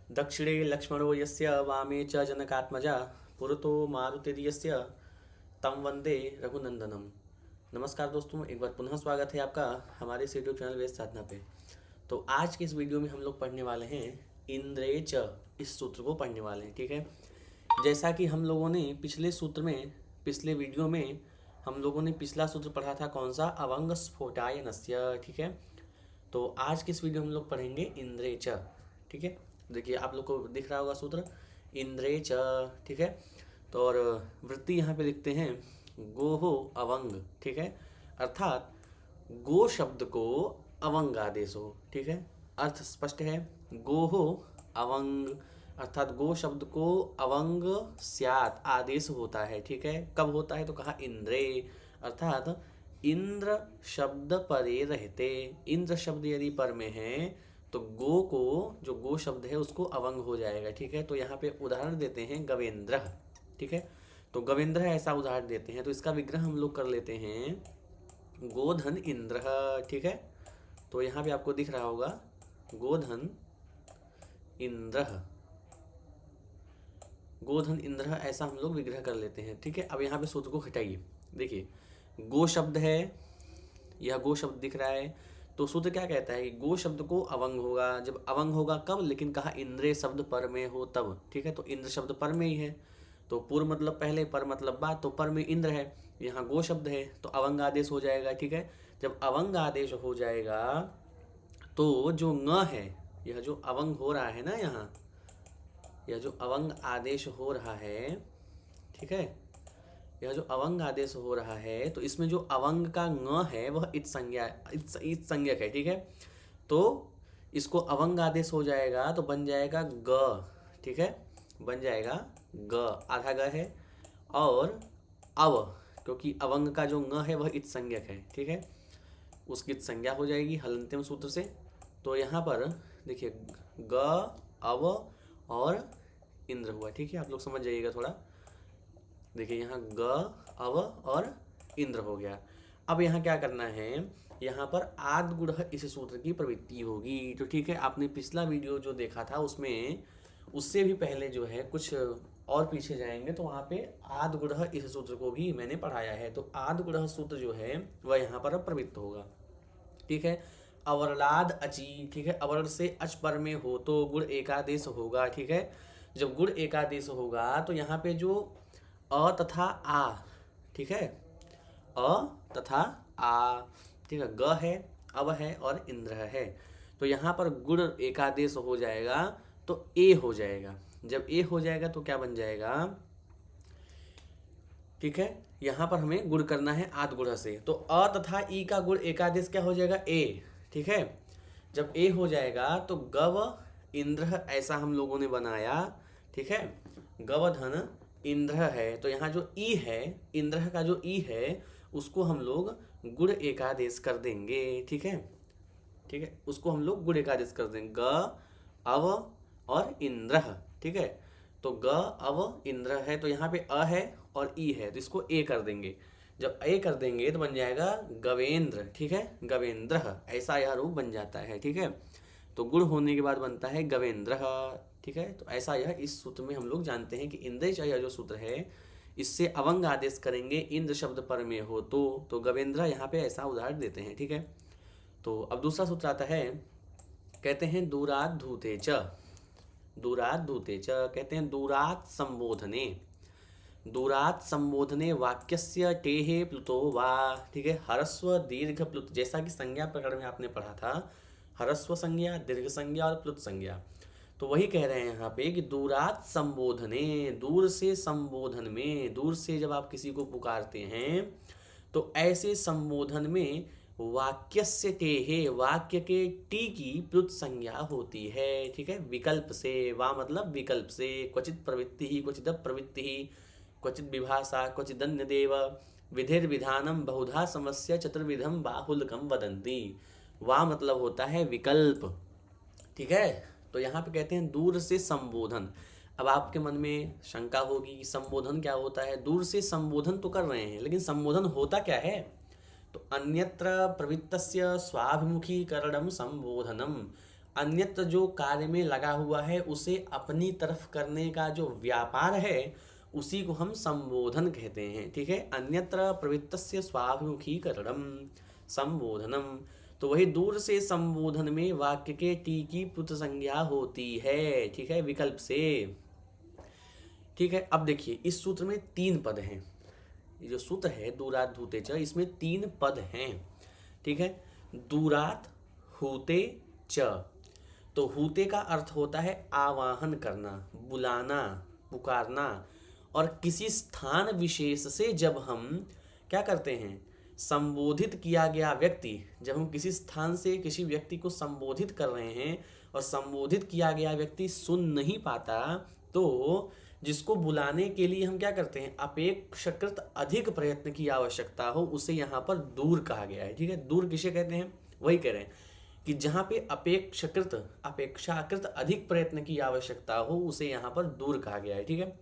दक्षिणे लक्ष्मणो यस्य वामे च जनकात्मजा पुरतो मारुतिर्यस्य तं वंदे रघुनंदनम। नमस्कार दोस्तों, एक बार पुनः स्वागत है आपका हमारे इस यूट्यूब चैनल वेद साधना पे। तो आज के इस वीडियो में हम लोग पढ़ने वाले हैं इंद्रे च, इस सूत्र को पढ़ने वाले हैं। ठीक है, जैसा कि हम लोगों ने पिछले सूत्र में, पिछले वीडियो में हम लोगों ने पिछला सूत्र पढ़ा था, कौन सा, अवंग स्फोटायनस्य। ठीक है, तो आज के इस वीडियो में हम लोग पढ़ेंगे इंद्रे च। ठीक है, देखिए आप लोग को दिख रहा होगा सूत्र इंद्रे च। ठीक है, तो और वृत्ति यहाँ पे लिखते हैं गोहो अवंग। ठीक है, अर्थात गो शब्द को अवंग आदेश हो। ठीक है, अर्थ स्पष्ट है। गोहो अवंग अर्थात गो शब्द को अवंग स्यात् आदेश होता है। ठीक है, कब होता है तो कहा इंद्रे, अर्थात इंद्र शब्द परे रहते। इंद्र शब्द यदि पर में है तो गो को, जो गो शब्द है उसको अवंग हो जाएगा। ठीक है, तो यहाँ पे उदाहरण देते हैं गवेंद्र। ठीक है, तो गवेंद्र ऐसा उदाहरण देते हैं, तो इसका विग्रह हम लोग कर लेते हैं गोधन इंद्र। ठीक है, तो यहाँ पे आपको दिख रहा होगा गोधन इंद्र, गोधन इंद्र, ऐसा हम लोग विग्रह कर लेते हैं। ठीक है, अब यहाँ पे सूत्र को हटाइए। देखिए गो शब्द है, यह गो शब्द दिख रहा है, तो सूत्र क्या कहता है कि गो शब्द को अवंग होगा। जब अवंग होगा कब, लेकिन कहा इंद्रे शब्द पर में हो तब। ठीक है, तो इंद्र शब्द पर में ही है, तो पूर्व मतलब पहले, पर मतलब बाद, तो पर में इंद्र है, यहाँ गो शब्द है तो अवंग आदेश हो जाएगा। ठीक है, जब अवंग आदेश हो जाएगा तो जो न है, यह जो अवंग हो रहा है ना, यहाँ यह जो अवंग आदेश हो रहा है, ठीक है, यह जो अवंग आदेश हो रहा है, तो इसमें जो अवंग का ङ है वह इत संज्ञा, इत संज्ञक है। ठीक है, तो इसको अवंग आदेश हो जाएगा तो बन जाएगा ग। ठीक है, बन जाएगा ग, आधा ग है, और अव, क्योंकि अवंग का जो ङ है वह इत संज्ञक है। ठीक है, उसकी इत संज्ञा हो जाएगी हलंत्यम सूत्र से। तो यहाँ पर देखिए ग, अव और इंद्र हुआ। ठीक है, आप लोग समझ जाइएगा थोड़ा। देखिए यहाँ ग, अव और इंद्र हो गया। अब यहाँ क्या करना है, यहाँ पर आद गुण इस सूत्र की प्रवृत्ति होगी। तो ठीक है, आपने पिछला वीडियो जो देखा था उसमें, उससे भी पहले जो है कुछ और पीछे जाएंगे तो वहाँ पे आद गुण इस सूत्र को भी मैंने पढ़ाया है। तो आद गुण सूत्र जो है वह यहाँ पर प्रवृत्त होगा। ठीक है, अवरलाद अची। ठीक है, अवर से अच पर में हो तो गुण एकादेश होगा। ठीक है, जब गुण एकादेश होगा तो यहाँ पे जो अ तथा आ, ठीक है, अ तथा आ, ठीक है, ग है, अव है और इंद्र है, तो यहाँ पर गुण एकादेश हो जाएगा तो ए हो जाएगा। जब ए हो जाएगा तो क्या बन जाएगा, ठीक है, यहाँ पर हमें गुण करना है आद गुण से, तो अ तथा ई का गुण एकादेश क्या हो जाएगा, ए। ठीक है, जब ए हो जाएगा तो गव इंद्र ऐसा हम लोगों ने बनाया। ठीक है, गवधन इंद्र है, तो यहाँ जो ई है, इंद्र का जो ई है उसको हम लोग गुण एकादेश कर देंगे। ठीक है, ठीक है, उसको हम लोग गुण एकादेश कर देंगे, ग, अव और इंद्र। ठीक है, तो ग, अव, इंद्र है, तो यहाँ पे अ है और ई है, तो इसको ए कर देंगे। जब ए कर देंगे तो बन जाएगा गवेंद्र। ठीक है, गवेंद्र, ऐसा यह रूप बन जाता है। ठीक है, तो गुण होने के बाद बनता है गवेंद्र। ठीक है, तो ऐसा यह इस सूत्र में हम लोग जानते हैं कि इंद्र यह जो सूत्र है, इससे अवंग आदेश करेंगे इंद्र शब्द पर में हो तो गवेंद्र यहाँ पे ऐसा उदाहरण देते हैं। ठीक है, तो अब दूसरा सूत्र आता है, कहते हैं दूरात धूते च। दूरात धूते च कहते हैं दूरात संबोधने, दूरात संबोधने वाक्यस्य टेहे प्लुतो वा। ठीक है, हरस्व दीर्घ प्लुत, जैसा कि संज्ञा प्रकरण में आपने पढ़ा था, हरस्व संज्ञा, दीर्घ संज्ञा और प्लुत संज्ञा, तो वही कह रहे हैं यहाँ पे कि दूरात संबोधने, दूर से संबोधन में, दूर से जब आप किसी को पुकारते हैं तो ऐसे संबोधन में वाक्यस्य टेहे, वाक्य के टी की प्लुत संज्ञा होती है। ठीक है, विकल्प से, वा मतलब विकल्प से, क्वचित प्रवृत्ति ही क्वचित प्रवृत्ति ही, क्वचित विभाषा क्वचिदन्य देव, विधिर्विधानम बहुधा समस्या चतुर्विधम बाहुल्यकम वदंती। वा मतलब होता है विकल्प। ठीक है, तो यहाँ पे कहते हैं दूर से संबोधन। अब आपके मन में शंका होगी कि संबोधन क्या होता है, दूर से संबोधन तो कर रहे हैं लेकिन संबोधन होता क्या है, तो अन्यत्र प्रवृत्तस्य स्वाभिमुखीकरणम संबोधनम, अन्यत्र जो कार्य में लगा हुआ है उसे अपनी तरफ करने का जो व्यापार है उसी को हम संबोधन कहते हैं। ठीक है, अन्यत्र प्रवृत्तस्य स्वाभिमुखीकरणम संबोधनम। तो वही दूर से संबोधन में वाक्य के टी की पुत संज्ञा होती है। ठीक है, विकल्प से। ठीक है, अब देखिए इस सूत्र में 3 पद हैं। ये जो सूत्र है दूरात धूते च, इसमें 3 पद हैं। ठीक है, दूरात हूते च। तो हूते का अर्थ होता है आवाहन करना, बुलाना, पुकारना। और किसी स्थान विशेष से जब हम क्या करते हैं, संबोधित किया गया व्यक्ति, जब हम किसी स्थान से किसी व्यक्ति को संबोधित कर रहे हैं और संबोधित किया गया व्यक्ति सुन नहीं पाता, तो जिसको बुलाने के लिए हम क्या करते हैं, अपेक्षाकृत अधिक प्रयत्न की आवश्यकता हो, उसे यहाँ पर दूर कहा गया है। ठीक है, दूर किसे कहते हैं, वही कह रहे हैं कि जहाँ पे अपेक्षाकृत अधिक प्रयत्न की आवश्यकता हो उसे यहाँ पर दूर कहा गया है। ठीक है,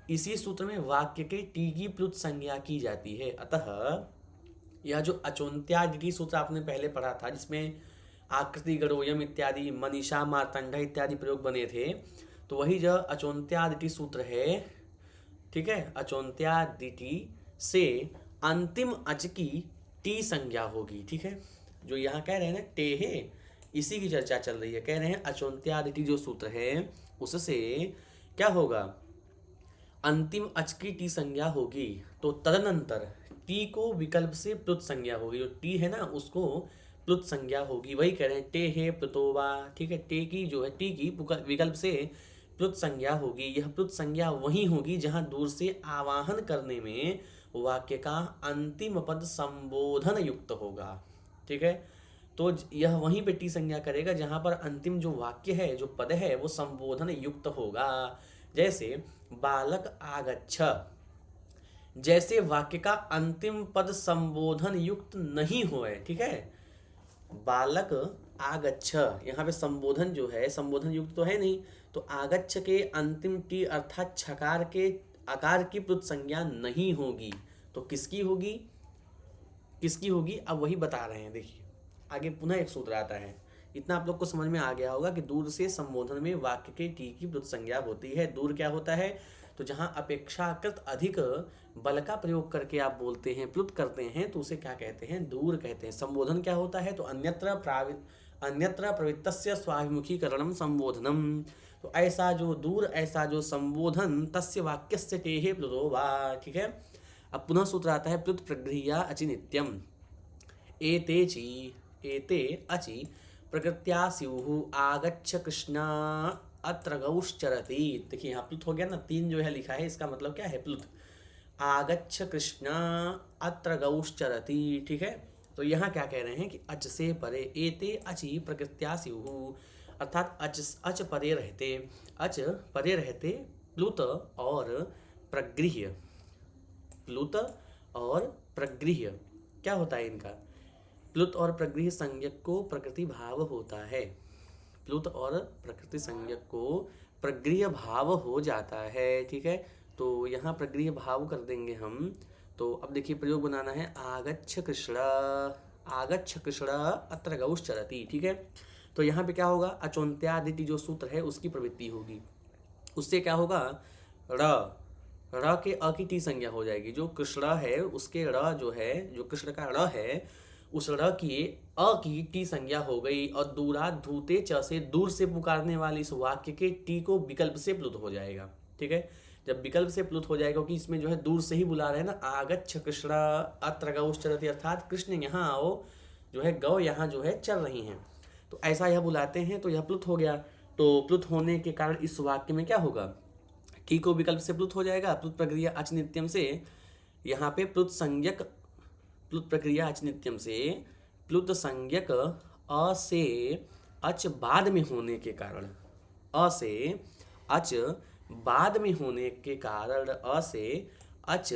इसी सूत्र में वाक्य के टी की प्लुत संज्ञा की जाती है। अतः यह जो अचोन्त्यादिति सूत्र आपने पहले पढ़ा था, जिसमें आकृति गणोयम इत्यादि, मनीषा मार्तंड इत्यादि प्रयोग बने थे, तो वही जो अचोन्त्यादिति सूत्र है। ठीक है, अचोन्त्यादिति से अंतिम अच की टी संज्ञा होगी। ठीक है, जो यहाँ कह रहे हैं ना टे है, इसी की चर्चा चल रही है। कह रहे हैं अचोन्त्यादिति जो सूत्र है उससे क्या होगा, अंतिम अच की टी संज्ञा होगी। तो तदनंतर टी को विकल्प से प्लुत संज्ञा होगी। जो टी है ना उसको प्लुत संज्ञा होगी। वही कह रहे हैं टे है प्लुतोवा। ठीक है, टे की जो है टी की विकल्प से प्लुत संज्ञा होगी। यह प्लुत संज्ञा वही होगी जहां दूर से आवाहन करने में वाक्य का अंतिम पद संबोधन युक्त होगा। ठीक है, तो यह वहीं पे टी संज्ञा करेगा जहां पर अंतिम जो वाक्य है, जो पद है, वो संबोधन युक्त होगा। जैसे बालक आगच्छ, जैसे वाक्य का अंतिम पद संबोधन युक्त नहीं हुए। ठीक है, बालक आगच्छ, यहाँ पे संबोधन जो है संबोधन युक्त तो है नहीं, तो आगच्छ के अंतिम टी अर्थात छकार के आकार की प्लुत संज्ञा नहीं होगी। तो किसकी होगी, किसकी होगी, अब वही बता रहे हैं। देखिए आगे पुनः एक सूत्र आता है। इतना आप लोग को समझ में आ गया होगा कि दूर से संबोधन में वाक्य के टी की प्लुत संज्ञा होती है। दूर क्या होता है, तो जहां अपेक्षाकृत अधिक बल का प्रयोग करके आप बोलते हैं, प्लुत करते हैं, तो उसे क्या कहते हैं, दूर कहते हैं। संबोधन क्या होता है, तो अन्यत्र प्रवृत्तस्य स्वाभिमुखीकरणम संबोधनम। तो ऐसा जो दूर, ऐसा जो संबोधन, तस्य वाक्यस्य टेहे प्लुतो वा। ठीक है, अब पुनः सूत्र आता है प्लुत प्रगृह्या अचि नित्यम। एते अचि प्रकृत्या स्युः आगच्छ कृष्णा अत्र गौश्चरति। देखिए यहाँ प्लुत हो गया ना, 3 जो है लिखा है, इसका मतलब क्या है, प्लुत। आगच्छ कृष्णा अत्र गौश्चरति। ठीक है, तो यहाँ क्या कह रहे हैं कि अच से परे, एते अचि प्रकृत्या स्युः, अर्थात अच परे रहते, अच परे रहते प्लुत और प्रगृह्य। प्लुत और प्रगृह्य क्या होता है इनका, प्लुत और प्रगृह्य संज्ञक को प्रकृति भाव होता है। प्लुत और प्रकृति संज्ञक को प्रगृह्य भाव हो जाता है। ठीक है, तो यहाँ प्रगृह्य भाव कर देंगे हम। तो अब देखिए प्रयोग बनाना है, आगच्छ कृष्ण अत्र गौश्चरति। ठीक है, तो यहाँ पे क्या होगा, अचोन्त्यादिति जो सूत्र है उसकी प्रवृत्ति होगी। उससे क्या होगा, र के अ की टी संज्ञा हो जाएगी। जो कृष्ण है उसके र जो है, जो कृष्ण का र है, उस र की अ की टी संज्ञा हो गई। और दूरात धूते च से, दूर से पुकारने वाले इस वाक्य के टी को विकल्प से प्लुत हो जाएगा। ठीक है, जब विकल्प से प्लुत हो जाएगा, क्योंकि इसमें जो है दूर से ही बुला रहे हैं ना, आगच्छ कृष्ण अत्र गौश्चरति, अर्थात कृष्ण यहाँ आओ, जो है गौ यहाँ जो है चल रही हैं, तो ऐसा यह बुलाते हैं, तो यह प्लुत हो गया। तो प्लुत होने के कारण इस वाक्य में क्या होगा, टी को विकल्प से प्लुत हो जाएगा। प्लुत प्रक्रिया अच नित्यम से यहाँ पे प्लुत संज्ञक, प्लुत प्रक्रिया अच नित्यम से प्लुत संज्ञक अ से अच बाद में होने के कारण, अ से अच बाद में होने के कारण, अ से अच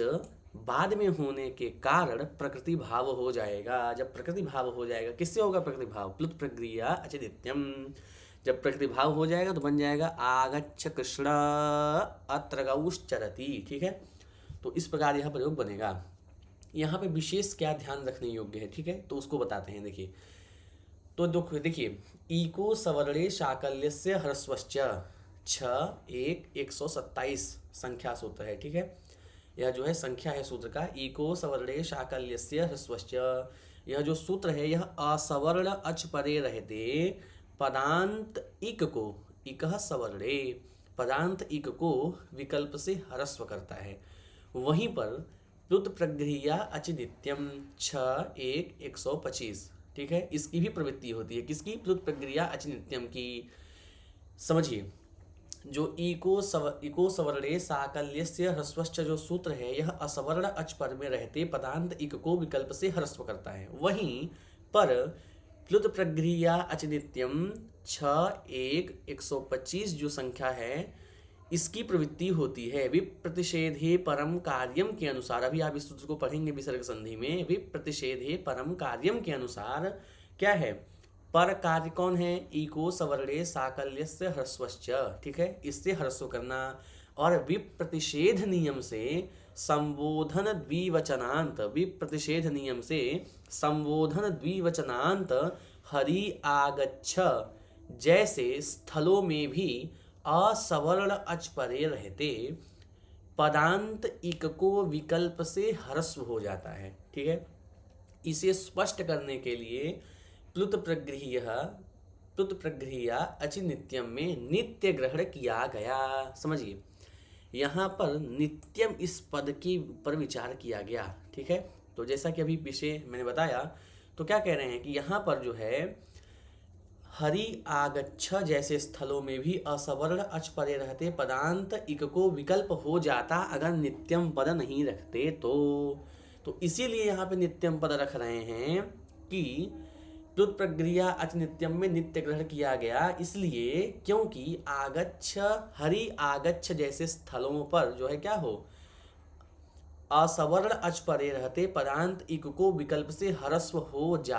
बाद में होने के कारण प्रकृति भाव हो जाएगा। जब प्रकृति भाव हो जाएगा, किससे होगा प्रकृति भाव, प्लुत प्रक्रिया अच नित्यम। जब प्रकृति भाव हो जाएगा तो बन जाएगा आगच्छ कृष्ण अत्र गौश्चरति। ठीक है, तो इस प्रकार यह प्रयोग बनेगा। यहाँ पे विशेष क्या ध्यान रखने योग्य है, ठीक है, तो उसको बताते हैं। देखिए, तो देखिए इको सवर्णे शाकल्यस्य ह्रस्वश्च 127 संख्या सूत्र है, ठीक है। यह जो है संख्या है सूत्र का, इको सवर्णे शाकल्यस्य ह्रस्वश्च। यह जो सूत्र है यह असवर्ण अच परे रहते पदांत इक को, इकः सवर्णे, पदांत इक को विकल्प से ह्रस्व करता है। वहीं पर प्लुत प्रगृह्या अच नित्यम 125, ठीक है, इसकी भी प्रवृत्ति होती है। किसकी? प्लुत प्रगृह्या अच नित्यम की। समझिए, जो इको सवर्णे साकल्यस्य ह्रस्वश्च जो सूत्र है यह असवर्ण अच पर में रहते पदांत इक को विकल्प से ह्रस्व करता है। वहीं पर प्लुत प्रगृह्या अच नित्यम 125 जो संख्या है इसकी प्रवृत्ति होती है विप्रतिषेधे परम कार्यम के अनुसार। अभी आप इस सूत्र को पढ़ेंगे विसर्ग संधि में। विप्रतिषेधे परम कार्यम के अनुसार क्या है? पर कार्य कौन है? इको सवर्णे साकल्यस्य ह्रस्वश्च, ठीक है, इससे ह्रस्व करना। और विप्रतिषेध नियम से संबोधन द्विवचनांत, विप्रतिषेध नियम से संबोधन द्विवचनांत हरि आगच्छ जैसे स्थलों में भी असवर्ण अच परे रहते पदांत इक को विकल्प से ह्रस्व हो जाता है, ठीक है। इसे स्पष्ट करने के लिए प्लुत प्रगृह्या अच नित्यम में नित्य ग्रहण किया गया। समझिए, यहाँ पर नित्यम इस पद के ऊपर विचार किया गया, ठीक है। तो जैसा कि अभी पीछे मैंने बताया, तो क्या कह रहे हैं कि यहाँ पर जो है हरि आगच्छ जैसे स्थलों में भी असवर्ण अच परे रहते पदांत इक को विकल्प हो जाता अगर नित्यम पद नहीं रखते तो इसीलिए यहाँ पे नित्यम पद रख रहे हैं कि प्लुत प्रगृह्या अच नित्यम में नित्य ग्रहण किया गया, इसलिए क्योंकि आगच्छ, हरि आगच्छ जैसे स्थलों पर जो है क्या हो, असवर्ण अच परे रहते पदांत इक को विकल्प से ह्रस्व हो जा